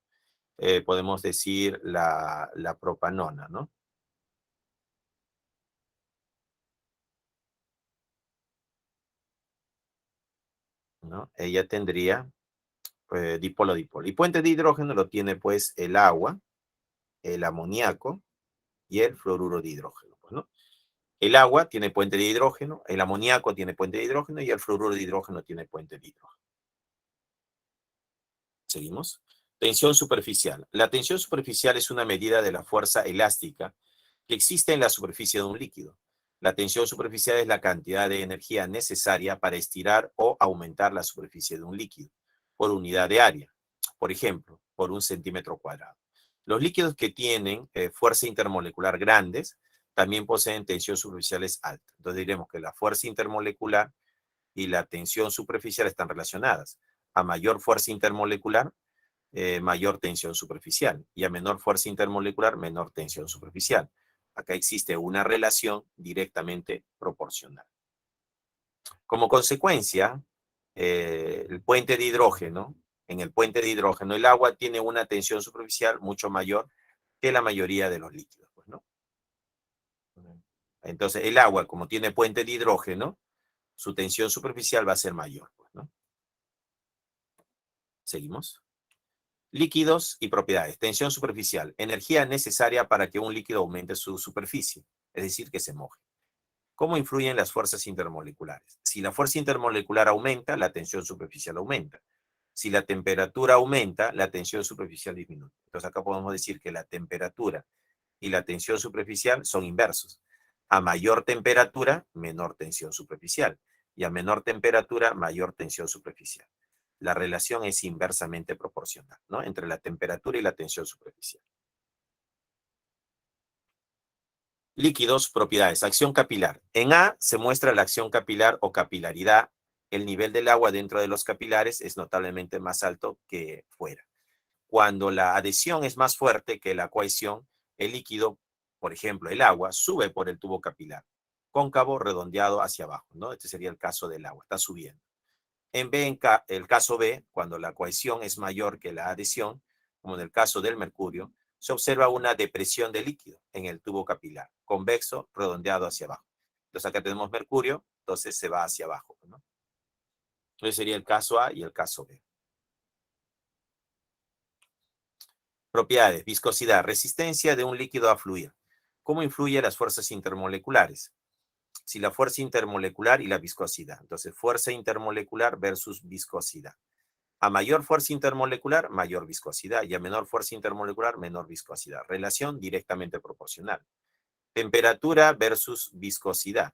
Podemos decir la propanona, ¿no? ¿No? Ella tendría dipolo-dipolo. Y puente de hidrógeno lo tiene pues el agua, el amoníaco y el fluoruro de hidrógeno, pues, ¿no? El agua tiene puente de hidrógeno, el amoníaco tiene puente de hidrógeno y el fluoruro de hidrógeno tiene puente de hidrógeno. ¿Seguimos? Tensión superficial. La tensión superficial es una medida de la fuerza elástica que existe en la superficie de un líquido. La tensión superficial es la cantidad de energía necesaria para estirar o aumentar la superficie de un líquido por unidad de área, por ejemplo, por un centímetro cuadrado. Los líquidos que tienen fuerza intermolecular grandes también poseen tensión superficiales altas. Entonces diremos que la fuerza intermolecular y la tensión superficial están relacionadas. A mayor fuerza intermolecular, mayor tensión superficial, y a menor fuerza intermolecular, menor tensión superficial. Acá existe una relación directamente proporcional. Como consecuencia, el puente de hidrógeno, en el puente de hidrógeno, el agua tiene una tensión superficial mucho mayor que la mayoría de los líquidos, pues, ¿no? Entonces, el agua, como tiene puente de hidrógeno, su tensión superficial va a ser mayor, pues, ¿no? Seguimos. Líquidos y propiedades. Tensión superficial. Energía necesaria para que un líquido aumente su superficie, es decir, que se moje. ¿Cómo influyen las fuerzas intermoleculares? Si la fuerza intermolecular aumenta, la tensión superficial aumenta. Si la temperatura aumenta, la tensión superficial disminuye. Entonces acá podemos decir que la temperatura y la tensión superficial son inversos. A mayor temperatura, menor tensión superficial. Y a menor temperatura, mayor tensión superficial. La relación es inversamente proporcional, ¿no? Entre la temperatura y la tensión superficial. Líquidos, propiedades, acción capilar. En A se muestra la acción capilar o capilaridad. El nivel del agua dentro de los capilares es notablemente más alto que fuera. Cuando la adhesión es más fuerte que la cohesión, el líquido, por ejemplo, el agua, sube por el tubo capilar, cóncavo, redondeado hacia abajo, ¿no? Este sería el caso del agua, está subiendo. En el caso B, cuando la cohesión es mayor que la adhesión, como en el caso del mercurio, se observa una depresión del líquido en el tubo capilar, convexo, redondeado hacia abajo. Entonces acá tenemos mercurio, entonces se va hacia abajo, ¿no? Entonces sería el caso A y el caso B. Propiedades, viscosidad, resistencia de un líquido a fluir. ¿Cómo influyen las fuerzas intermoleculares? Si la fuerza intermolecular y la viscosidad. Entonces, fuerza intermolecular versus viscosidad. A mayor fuerza intermolecular, mayor viscosidad, y a menor fuerza intermolecular, menor viscosidad. Relación directamente proporcional. Temperatura versus viscosidad.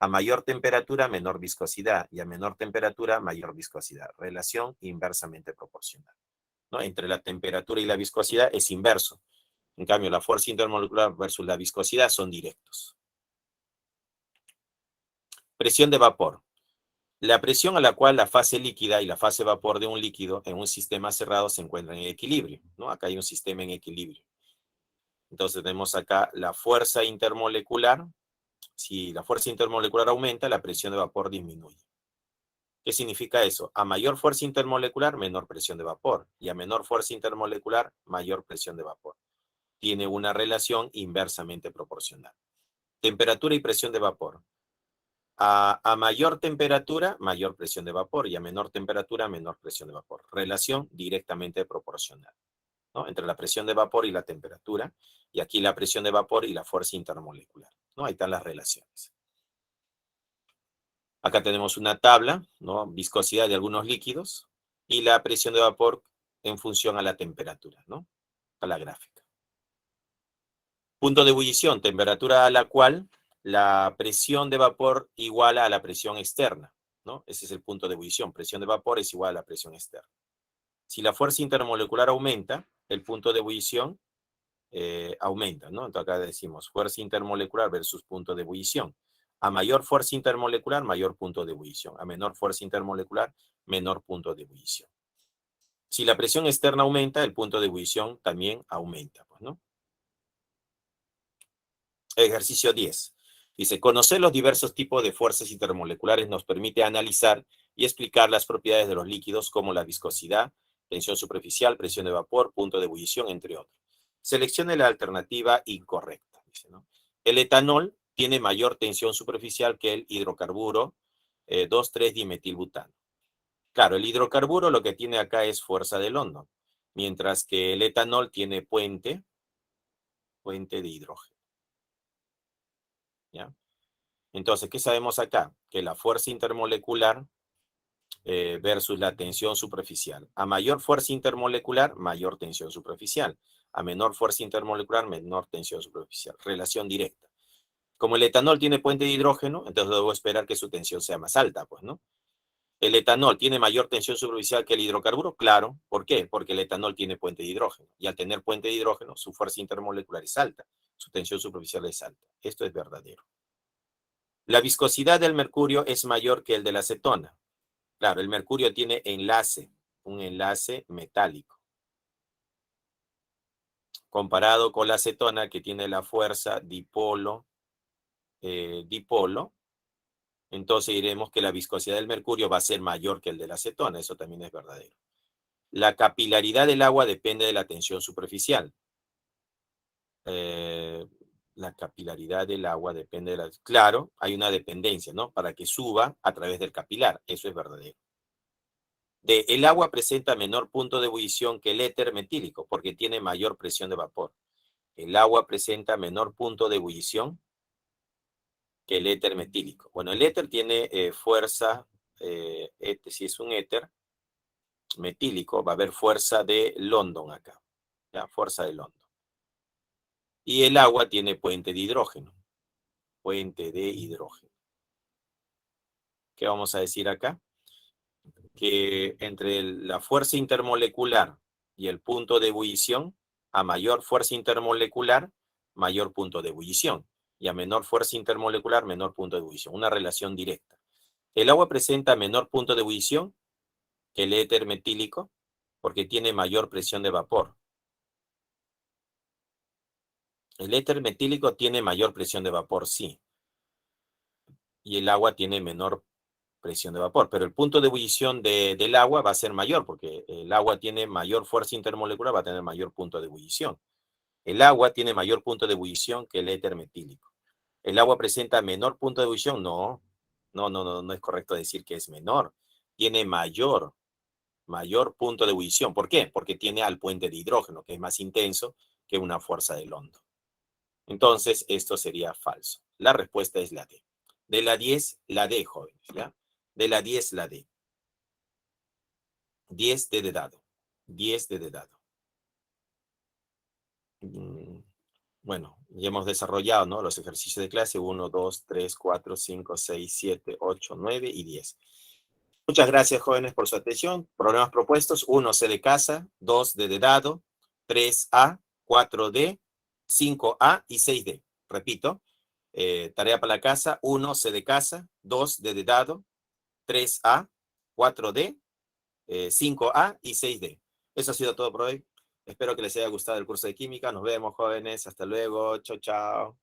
A mayor temperatura, menor viscosidad, y a menor temperatura, mayor viscosidad. Relación inversamente proporcional, ¿no? Entre la temperatura y la viscosidad es inverso. En cambio, la fuerza intermolecular versus la viscosidad son directos. Presión de vapor. La presión a la cual la fase líquida y la fase vapor de un líquido en un sistema cerrado se encuentran en equilibrio, ¿no? Acá hay un sistema en equilibrio. Entonces tenemos acá la fuerza intermolecular. Si la fuerza intermolecular aumenta, la presión de vapor disminuye. ¿Qué significa eso? A mayor fuerza intermolecular, menor presión de vapor. Y a menor fuerza intermolecular, mayor presión de vapor. Tiene una relación inversamente proporcional. Temperatura y presión de vapor. A mayor temperatura, mayor presión de vapor, y a menor temperatura, menor presión de vapor. Relación directamente proporcional, ¿no? Entre la presión de vapor y la temperatura, y aquí la presión de vapor y la fuerza intermolecular, ¿no? Ahí están las relaciones. Acá tenemos una tabla, ¿no? Viscosidad de algunos líquidos y la presión de vapor en función a la temperatura, ¿no? A la gráfica. Punto de ebullición, temperatura a la cual la presión de vapor iguala a la presión externa, ¿no? Ese es el punto de ebullición. Presión de vapor es igual a la presión externa. Si la fuerza intermolecular aumenta, el punto de ebullición aumenta, ¿no? Entonces acá decimos fuerza intermolecular versus punto de ebullición. A mayor fuerza intermolecular, mayor punto de ebullición. A menor fuerza intermolecular, menor punto de ebullición. Si la presión externa aumenta, el punto de ebullición también aumenta, pues, ¿no? Ejercicio 10. Dice, conocer los diversos tipos de fuerzas intermoleculares nos permite analizar y explicar las propiedades de los líquidos como la viscosidad, tensión superficial, presión de vapor, punto de ebullición, entre otros. Seleccione la alternativa incorrecta. Dice, ¿no? El etanol tiene mayor tensión superficial que el hidrocarburo 2,3-dimetilbutano. Claro, el hidrocarburo lo que tiene acá es fuerza de London, mientras que el etanol tiene puente de hidrógeno. ¿Ya? Entonces, ¿qué sabemos acá? Que la fuerza intermolecular versus la tensión superficial. A mayor fuerza intermolecular, mayor tensión superficial. A menor fuerza intermolecular, menor tensión superficial. Relación directa. Como el etanol tiene puente de hidrógeno, entonces debo esperar que su tensión sea más alta, pues, ¿no? ¿El etanol tiene mayor tensión superficial que el hidrocarburo? Claro. ¿Por qué? Porque el etanol tiene puente de hidrógeno. Y al tener puente de hidrógeno, su fuerza intermolecular es alta. Su tensión superficial es alta. Esto es verdadero. La viscosidad del mercurio es mayor que el de la acetona. Claro, el mercurio tiene enlace, un enlace metálico. Comparado con la acetona, que tiene la fuerza dipolo, dipolo, entonces diremos que la viscosidad del mercurio va a ser mayor que el de la acetona. Eso también es verdadero. La capilaridad del agua depende de la tensión superficial. Eh, la capilaridad del agua depende de la... Claro, hay una dependencia, ¿no? Para que suba a través del capilar. Eso es verdadero. El agua presenta menor punto de ebullición que el éter metílico porque tiene mayor presión de vapor. El agua presenta menor punto de ebullición que el éter metílico. Bueno, el éter tiene fuerza, si es un éter metílico, va a haber fuerza de London acá, ¿ya? Fuerza de London. Y el agua tiene puente de hidrógeno, puente de hidrógeno. ¿Qué vamos a decir acá? Que entre la fuerza intermolecular y el punto de ebullición, a mayor fuerza intermolecular, mayor punto de ebullición. Y a menor fuerza intermolecular, menor punto de ebullición. Una relación directa. El agua presenta menor punto de ebullición que el éter metílico porque tiene mayor presión de vapor. El éter metílico tiene mayor presión de vapor, sí. Y el agua tiene menor presión de vapor, pero el punto de ebullición del agua va a ser mayor porque el agua tiene mayor fuerza intermolecular, va a tener mayor punto de ebullición. El agua tiene mayor punto de ebullición que el éter metílico. ¿El agua presenta menor punto de ebullición? No, no es correcto decir que es menor. Tiene mayor punto de ebullición. ¿Por qué? Porque tiene al puente de hidrógeno, que es más intenso que una fuerza de London. Entonces, esto sería falso. La respuesta es la D. De la 10, la D, jóvenes, ¿ya? De la 10, la D. 10 de dado. 10 de dado. Bueno, ya hemos desarrollado, ¿no? Los ejercicios de clase 1, 2, 3, 4, 5, 6, 7, 8, 9 y 10. Muchas gracias, jóvenes, por su atención. Problemas propuestos: 1, C de casa, 2, D de dado, 3A, 4D, 5A y 6D. Repito, tarea para la casa: 1, C de casa, 2, D de dado, 3A, 4D, 5A y 6D. Eso ha sido todo por hoy. Espero que les haya gustado el curso de química. Nos vemos, jóvenes. Hasta luego. Chao, chao.